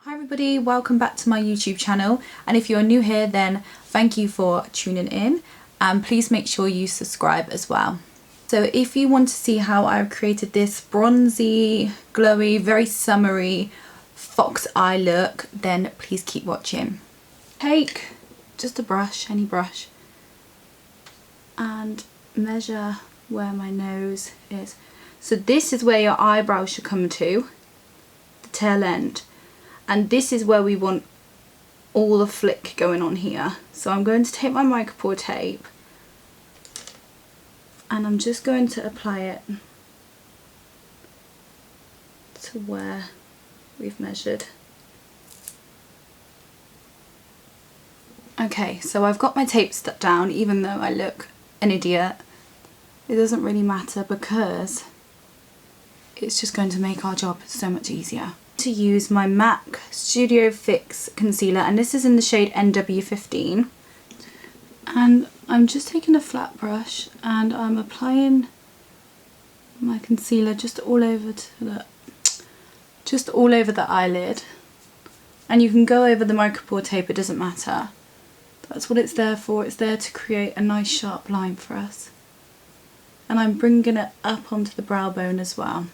Hi everybody, welcome back to my YouTube channel, and if you're new here then thank you for tuning in and please make sure you subscribe as well. So if you want to see how I've created this bronzy, glowy, very summery fox eye look, then please keep watching. Take just a brush, any brush, and measure where my nose is. So this is where your eyebrow should come to, the tail end. And this is where we want all the flick going on here. So I'm going to take my MICROPORE tape and I'm just going to apply it to where we've measured. Okay, so I've got my tape stuck down, even though I look an idiot. It doesn't really matter because it's just going to make our job so much easier. To use my MAC Studio Fix concealer, and this is in the shade NW15, and I'm just taking a flat brush and I'm applying my concealer just all over the eyelid, and you can go over the MICROPORE tape, it doesn't matter. That's what it's there for. It's there to create a nice sharp line for us, and I'm bringing it up onto the brow bone as well.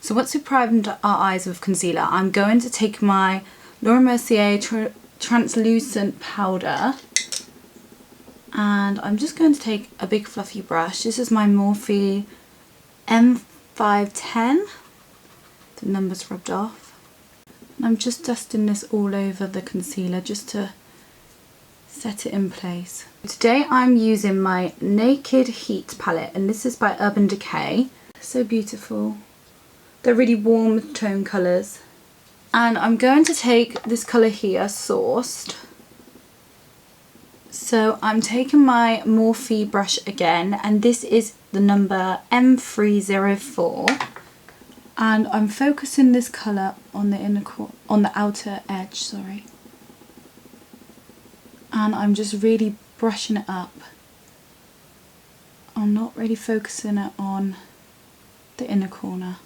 So once we've primed our eyes with concealer, I'm going to take my MERCIer translucent powder, and I'm just going to take a big fluffy brush. This is my Morphe M510. The number's rubbed off. And I'm just dusting this all over the concealer just to set it in place. Today I'm using my Naked Heat palette, and this is by Urban Decay. So beautiful. They're really warm tone colours. And I'm going to take this colour here, Sourced. So I'm taking my Morphe brush again, and this is the number M304. And I'm focusing this colour on the outer edge, sorry. And I'm just really brushing it up. I'm not really focusing it on the inner corner.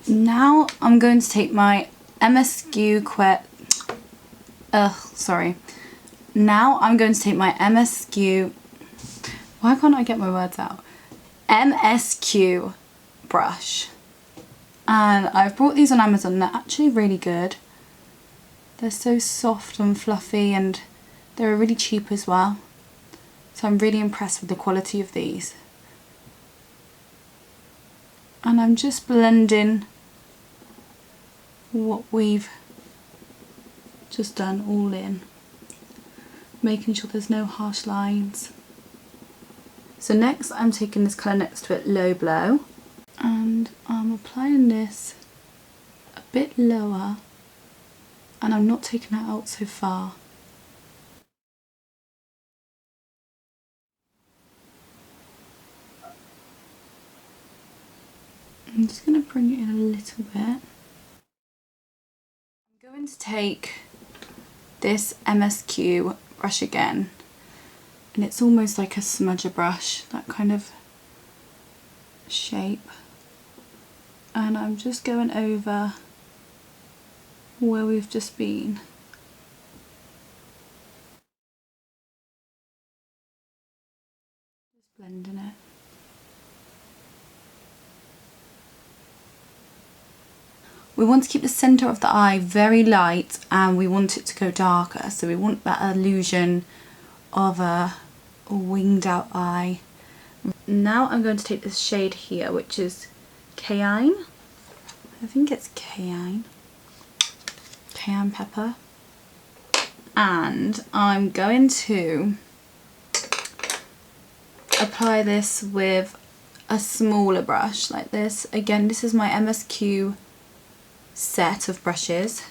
Now I'm going to take my MSQ Now I'm going to take my MSQ. Why can't I get my words out? MSQ brush. And I've bought these on Amazon. They're actually really good. They're so soft and fluffy, and they're really cheap as well. So I'm really impressed with the quality of these. And I'm just blending what we've just done all in, making sure there's no harsh lines. So next I'm taking this colour next to it, Low Blow, and I'm applying this a bit lower, and I'm not taking it out so far. I'm just going to bring it in a little bit. I'm going to take this MSQ brush again, and it's almost like a smudger brush, that kind of shape, and I'm just going over where we've just been. Just blending it. We want to keep the centre of the eye very light, and we want it to go darker, so we want that illusion of a winged out eye. Now I'm going to take this shade here, which is Cayenne. I think it's Cayenne Pepper. And I'm going to apply this with a smaller brush like this. Again, this is my MSQ set of brushes,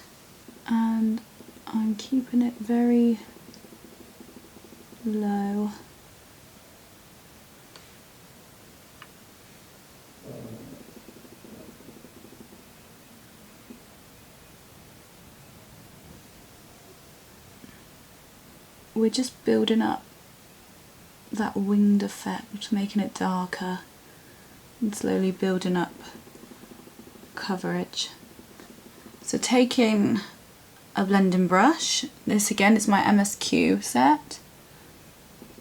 and I'm keeping it very low. We're just building up that winged effect, making it darker and slowly building up coverage. So taking a blending brush, this again is my MSQ set.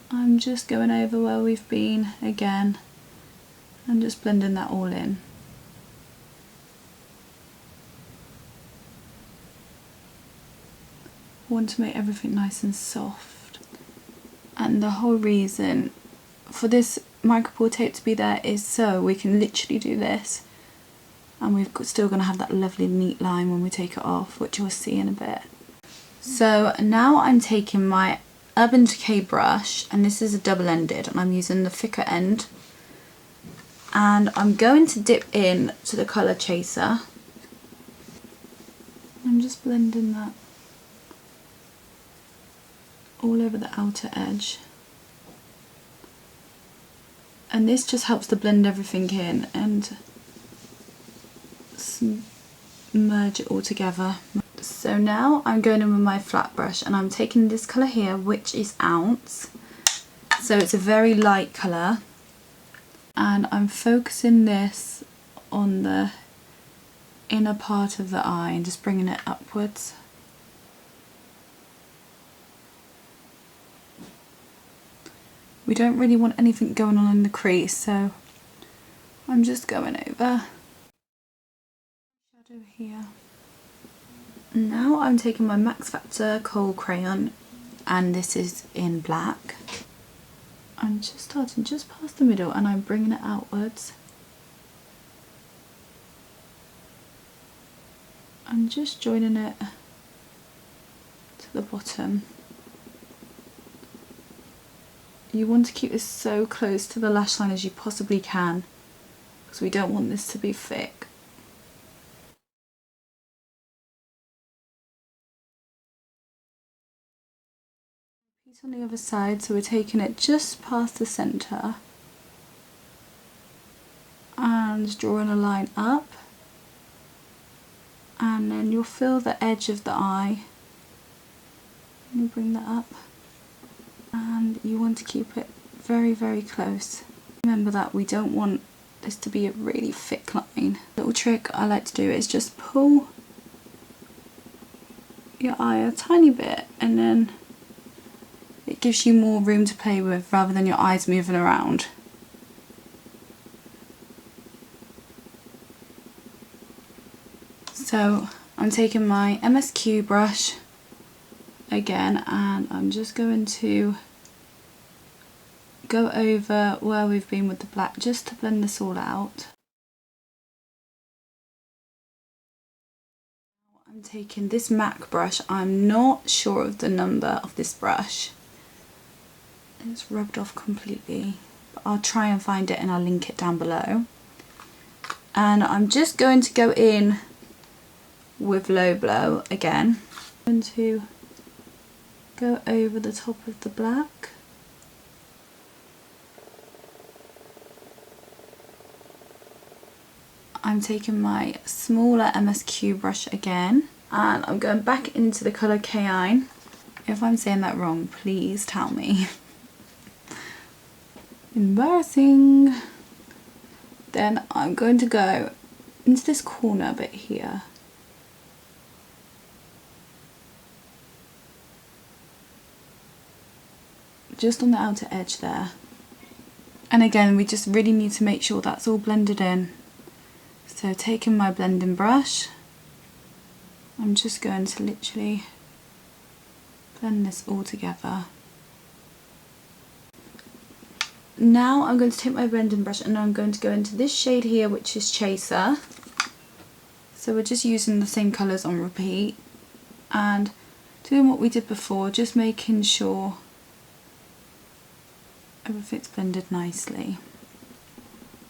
I'm just going over where we've been again and just blending that all in. I want to make everything nice and soft. And the whole reason for this micropore tape to be there is so we can literally do this and we're still going to have that lovely neat line when we take it off, which you'll see in a bit. So now I'm taking my Urban Decay brush, and this is a double-ended, and I'm using the thicker end, and I'm going to dip in to the colour chaser. I'm just blending that all over the outer edge, and this just helps to blend everything in and merge it all together. So now I'm going in with my flat brush, and I'm taking this colour here, which is Ounce, so it's a very light colour, and I'm focusing this on the inner part of the eye and just bringing it upwards. We don't really want anything going on in the crease, so I'm just going over shadow here. Now I'm taking my MAXFACTOR KHOL crayon, and this is in black. I'm just starting just past the middle and I'm bringing it outwards. I'm just joining it to the bottom. You want to keep this so close to the lash line as you possibly can, because we don't want this to be thick. Piece on the other side, so we're taking it just past the centre and drawing a line up, and then you'll feel the edge of the eye and you bring that up, and you want to keep it very, very close. Remember that we don't want this to be a really thick line. A little trick I like to do is just pull your eye a tiny bit, and then it gives you more room to play with rather than your eyes moving around. So I'm taking my MSQ brush again, and I'm just going to go over where we've been with the black just to blend this all out. I'm taking this MAC brush. I'm not sure of the number of this brush. It's rubbed off completely, but I'll try and find it and I'll link it down below. And I'm just going to go in with low blow again. I'm going to go over the top of the black. I'm taking my smaller MSQ brush again, and I'm going back into the colour KHOL. If I'm saying that wrong, please tell me. Embarrassing. Then I'm going to go into this corner bit here. Just on the outer edge there. And again, we just really need to make sure that's all blended in. So taking my blending brush, I'm just going to literally blend this all together. Now I'm going to take my blending brush and I'm going to go into this shade here, which is Chaser. So we're just using the same colours on repeat and doing what we did before, just making sure everything's blended nicely.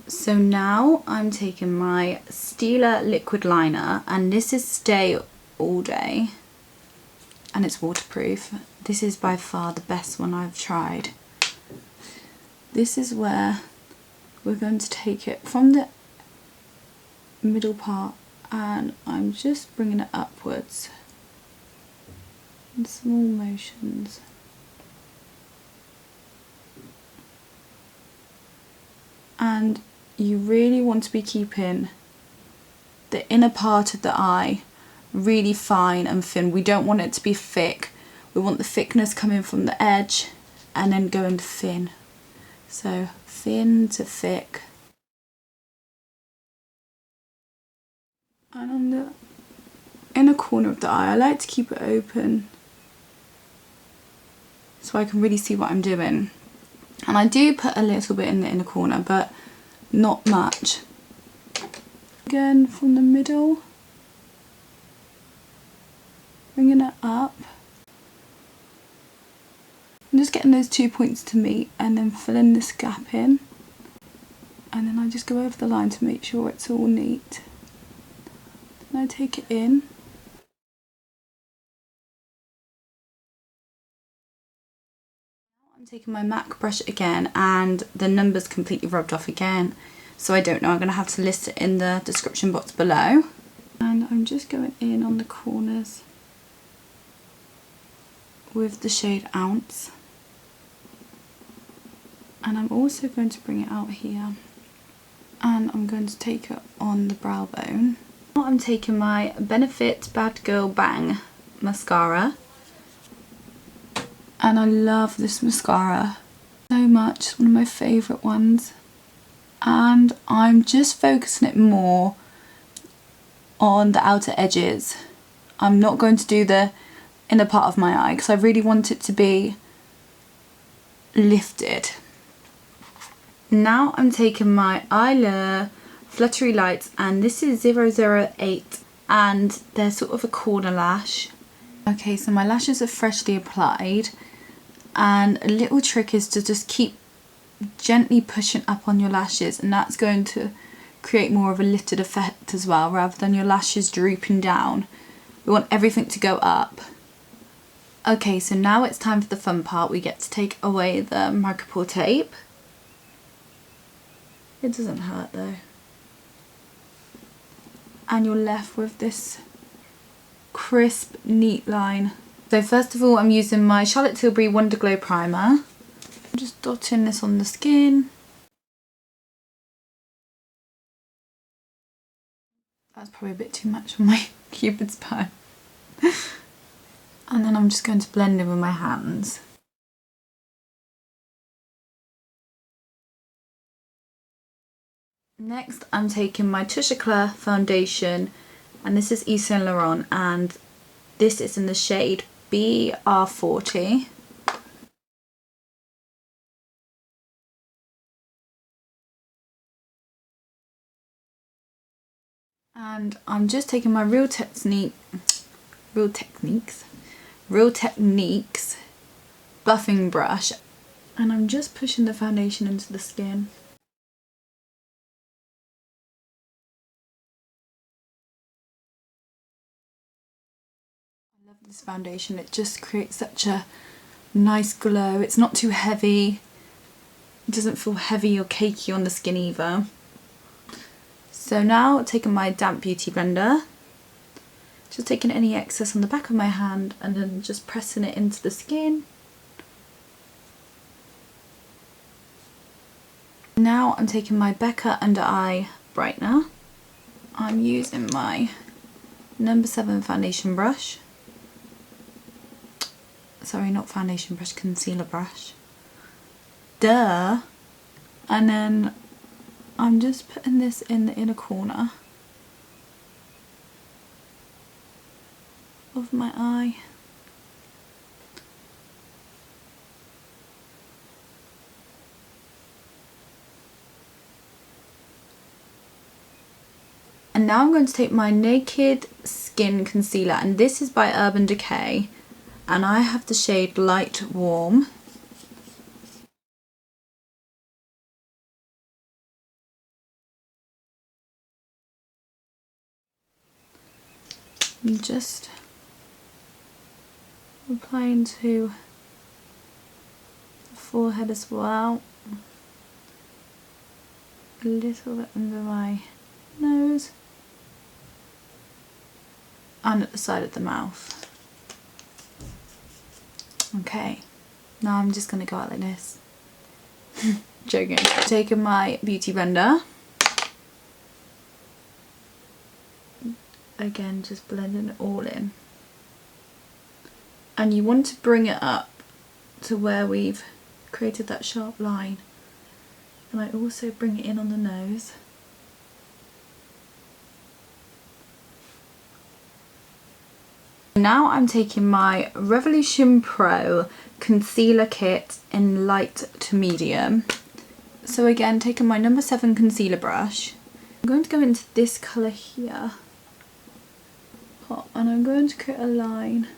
So now I'm taking my STILA liquid liner, and this is Stay All Day, and it's waterproof. This is by far the best one I've tried. This is where we're going to take it from the middle part, and I'm just bringing it upwards in small motions. And you really want to be keeping the inner part of the eye really fine and thin. We don't want it to be thick. We want the thickness coming from the edge and then going thin. So thin to thick. And on the inner corner of the eye, I like to keep it open so I can really see what I'm doing. And I do put a little bit in the inner corner, but not much. Again, from the middle, bringing it up. I'm just getting those 2 points to meet and then filling this gap in. And then I just go over the line to make sure it's all neat. Then I take it in. I'm taking my MAC brush again, and the number's completely rubbed off again, so I don't know. I'm going to have to list it in the description box below. And I'm just going in on the corners with the shade Ounce. And I'm also going to bring it out here. And I'm going to take it on the brow bone. Now I'm taking my Benefit Bad Girl Bang mascara. And I love this mascara so much. It's one of my favourite ones. And I'm just focusing it more on the outer edges. I'm not going to do the inner part of my eye because I really want it to be lifted. Now I'm taking my EYELURE Fluttery Lights, and this is 008, and they're sort of a corner lash. Okay, so my lashes are freshly applied, and a little trick is to just keep gently pushing up on your lashes, and that's going to create more of a lifted effect as well, rather than your lashes drooping down. We want everything to go up. Okay, so now it's time for the fun part. We get to take away the MICROPORE tape. It doesn't hurt though. And you're left with this crisp, neat line. So first of all, I'm using my Charlotte Tilbury WONDERGLOW primer. I'm just dotting this on the skin. That's probably a bit too much on my Cupid's bow. And then I'm just going to blend in with my hands. Next, I'm taking my TOUCHE foundation, and this is Yves Saint Laurent, and this is in the shade BR40. And I'm just taking my Real Techniques buffing brush, and I'm just pushing the foundation into the skin. I love this foundation, it just creates such a nice glow. It's not too heavy, it doesn't feel heavy or cakey on the skin either. So now taking my damp beauty blender, just taking any excess on the back of my hand and then just pressing it into the skin. Now I'm taking my BECCA under eye brightener. I'm using my No. 7 foundation brush. Sorry, not foundation brush, concealer brush. Duh! And then I'm just putting this in the inner corner of my eye. And now I'm going to take my Naked Skin Concealer, and this is by Urban Decay, and I have the shade Light Warm. I'm just applying to the forehead as well, a little bit under my nose and at the side of the mouth. Okay, now I'm just going to go out like this. Joking. Taking my beauty blender again, just blending it all in. And you want to bring it up to where we've created that sharp line. And I also bring it in on the nose. Now I'm taking my Revolution Pro concealer kit in light to medium. So again, taking my number 7 concealer brush, I'm going to go into this colour here, and I'm going to create a line.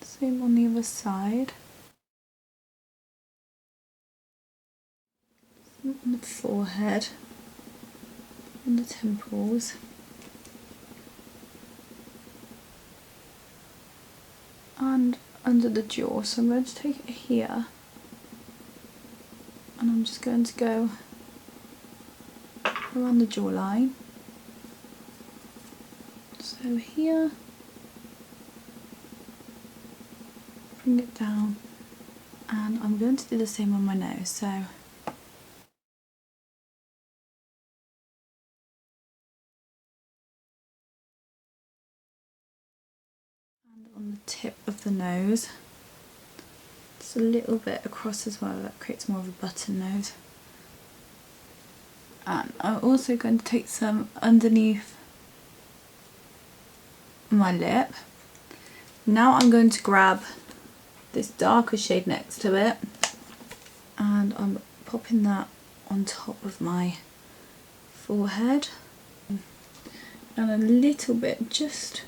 Same on the other side. Same on the forehead, on the temples. And under the jaw, so I'm going to take it here and I'm just going to go around the jawline. So here, bring it down, and I'm going to do the same on my nose. So and on the tip of the nose, just a little bit across as well, that creates more of a button nose. And I'm also going to take some underneath my lip. Now I'm going to grab this darker shade next to it, and I'm popping that on top of my forehead, and a little bit just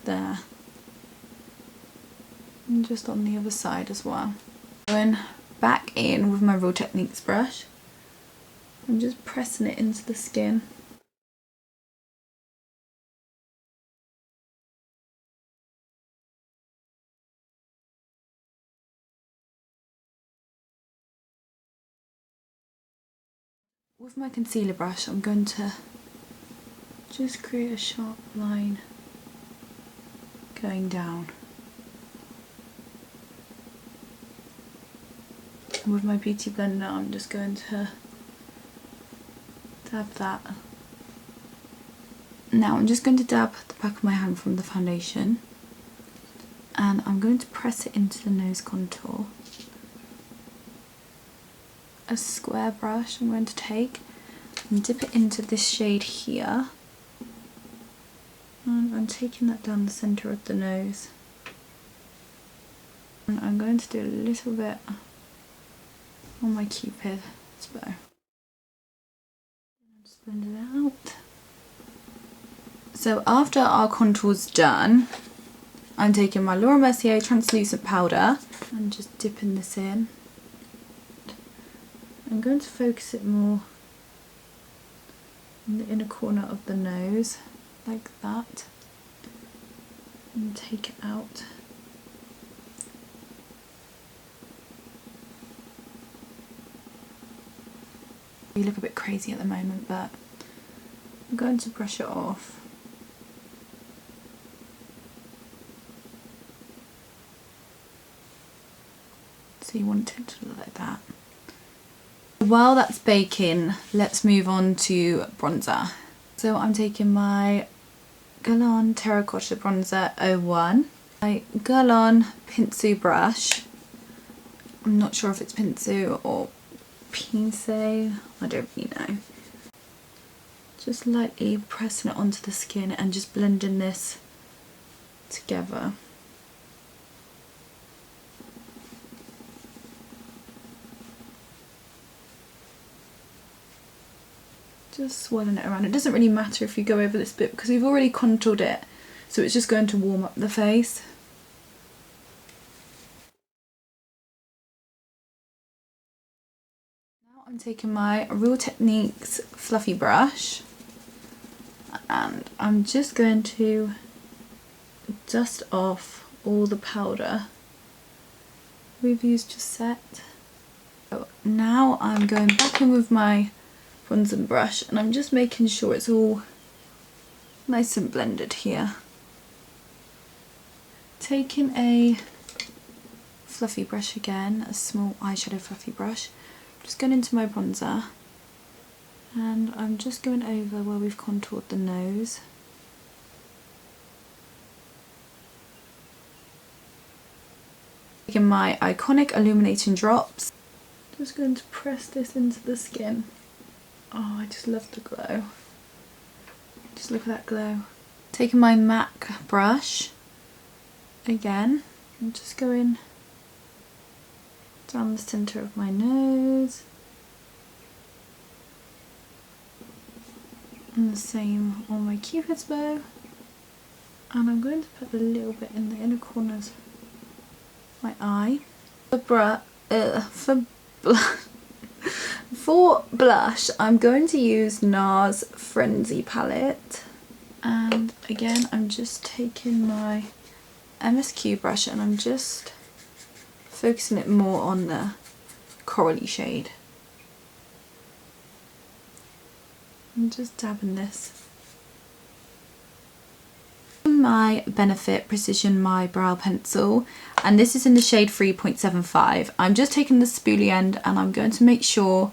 there, and just on the other side as well. Going back in with my Real Techniques brush, I'm just pressing it into the skin. With my concealer brush, I'm going to just create a sharp line going down. And with my beauty blender, I'm just going to dab that. Now I'm just going to dab the back of my hand from the foundation, and I'm going to press it into the nose contour. A square brush I'm going to take and dip it into this shade here, and I'm taking that down the centre of the nose, and I'm going to do a little bit on my cupid's bow. Just blend it out. So after our contour's done, I'm taking my Laura Mercier translucent powder and just dipping this in. I'm going to focus it more in the inner corner of the nose, like that, and take it out. You look a bit crazy at the moment, but I'm going to brush it off. So you want it to look like that. While that's baking, let's move on to bronzer. So I'm taking my GUERLAIN Terracotta Bronzer 01, my GUERLAIN PINCEU brush. I'm not sure if it's PINCEU or PINCEU, I don't really know. Just lightly pressing it onto the skin and just blending this together. Just swirling it around. It doesn't really matter if you go over this bit because we've already contoured it, so it's just going to warm up the face. Now I'm taking my Real Techniques fluffy brush, and I'm just going to dust off all the powder we've used to set. So now I'm going back in with my bronzer brush, and I'm just making sure it's all nice and blended here. Taking a fluffy brush again, a small eyeshadow fluffy brush, just going into my bronzer, and I'm just going over where we've contoured the nose. Taking my iconic illuminating drops, just going to press this into the skin. Oh, I just love the glow. Just look at that glow. Taking my MAC brush again, I'm just going down the centre of my nose, and the same on my cupid's bow, and I'm going to put a little bit in the inner corners of my eye. For blush, I'm going to use NARS Frenzy palette, and again I'm just taking my MSQ brush and I'm just focusing it more on the corally shade. I'm just dabbing this. My Benefit Precision My Brow Pencil, and this is in the shade 3.75. I'm just taking the spoolie end and I'm going to make sure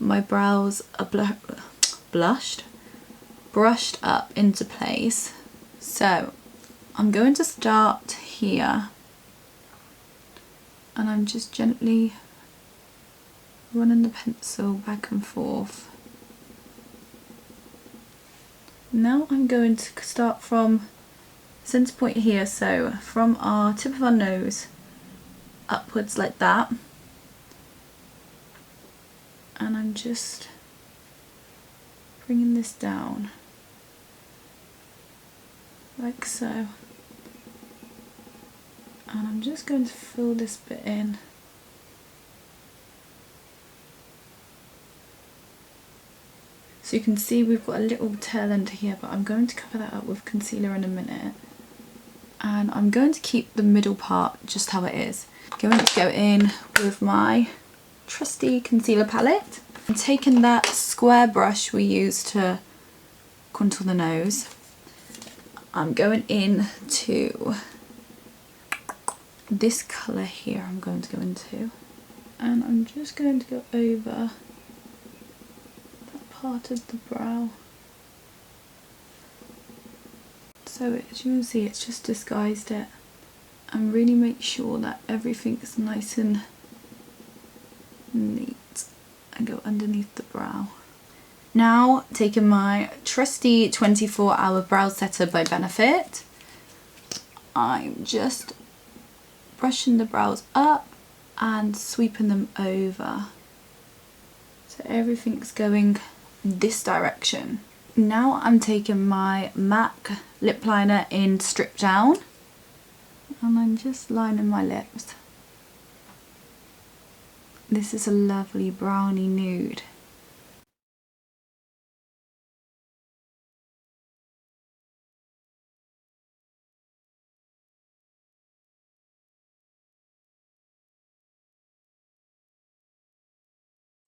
my brows are brushed up into place. So I'm going to start here, and I'm just gently running the pencil back and forth. Now I'm going to start from centre point here, so from our tip of our nose upwards like that, and I'm just bringing this down like so, and I'm just going to fill this bit in. So you can see we've got a little tail end here, but I'm going to cover that up with concealer in a minute. And I'm going to keep the middle part just how it is. Going to go in with my trusty concealer palette. I'm taking that square brush we used to contour the nose. I'm going in to this colour here I'm going to go into. And I'm just going to go over part of the brow, so as you can see it's just disguised it, and really make sure that everything's nice and neat, and go underneath the brow. Now taking my trusty 24-hour brow setter by Benefit, I'm just brushing the brows up and sweeping them over so everything's going this direction. Now I'm taking my MAC lip liner in Strip Down, and I'm just lining my lips. This is a lovely browny nude.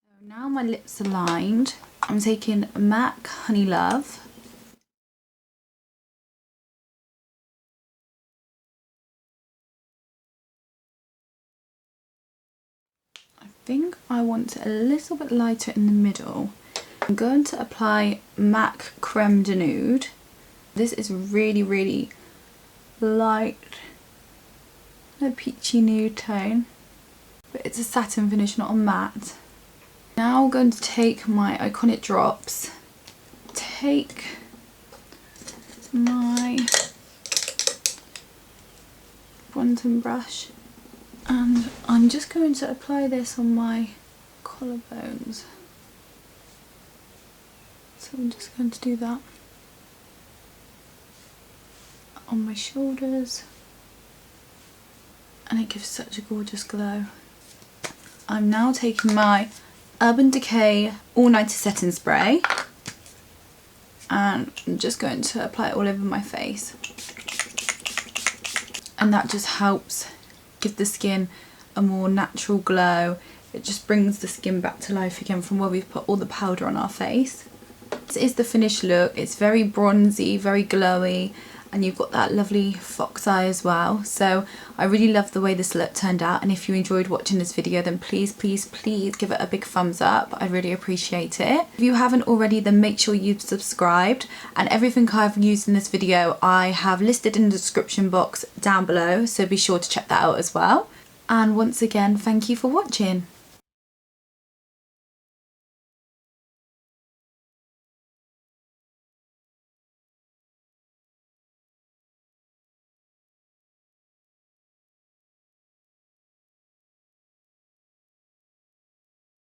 So now my lips are lined, I'm taking MAC Honey Love. I think I want it a little bit lighter in the middle. I'm going to apply MAC Creme de Nude. This is really, really light, a peachy nude tone, but it's a satin finish, not a matte. Now I'm going to take my iconic drops, take my bronzing brush, and I'm just going to apply this on my collarbones. So I'm just going to do that on my shoulders, and it gives such a gorgeous glow. I'm now taking my Urban Decay All Nighter Setting Spray, and I'm just going to apply it all over my face, and that just helps give the skin a more natural glow. It just brings the skin back to life again from where we've put all the powder on our face. This is the finished look. It's very bronzy, very glowy, and you've got that lovely fox eye as well. So I really love the way this look turned out, and if you enjoyed watching this video, then please give it a big thumbs up. I'd really appreciate it. If you haven't already, then make sure you've subscribed, and everything I've used in this video I have listed in the description box down below, so be sure to check that out as well. And once again, thank you for watching.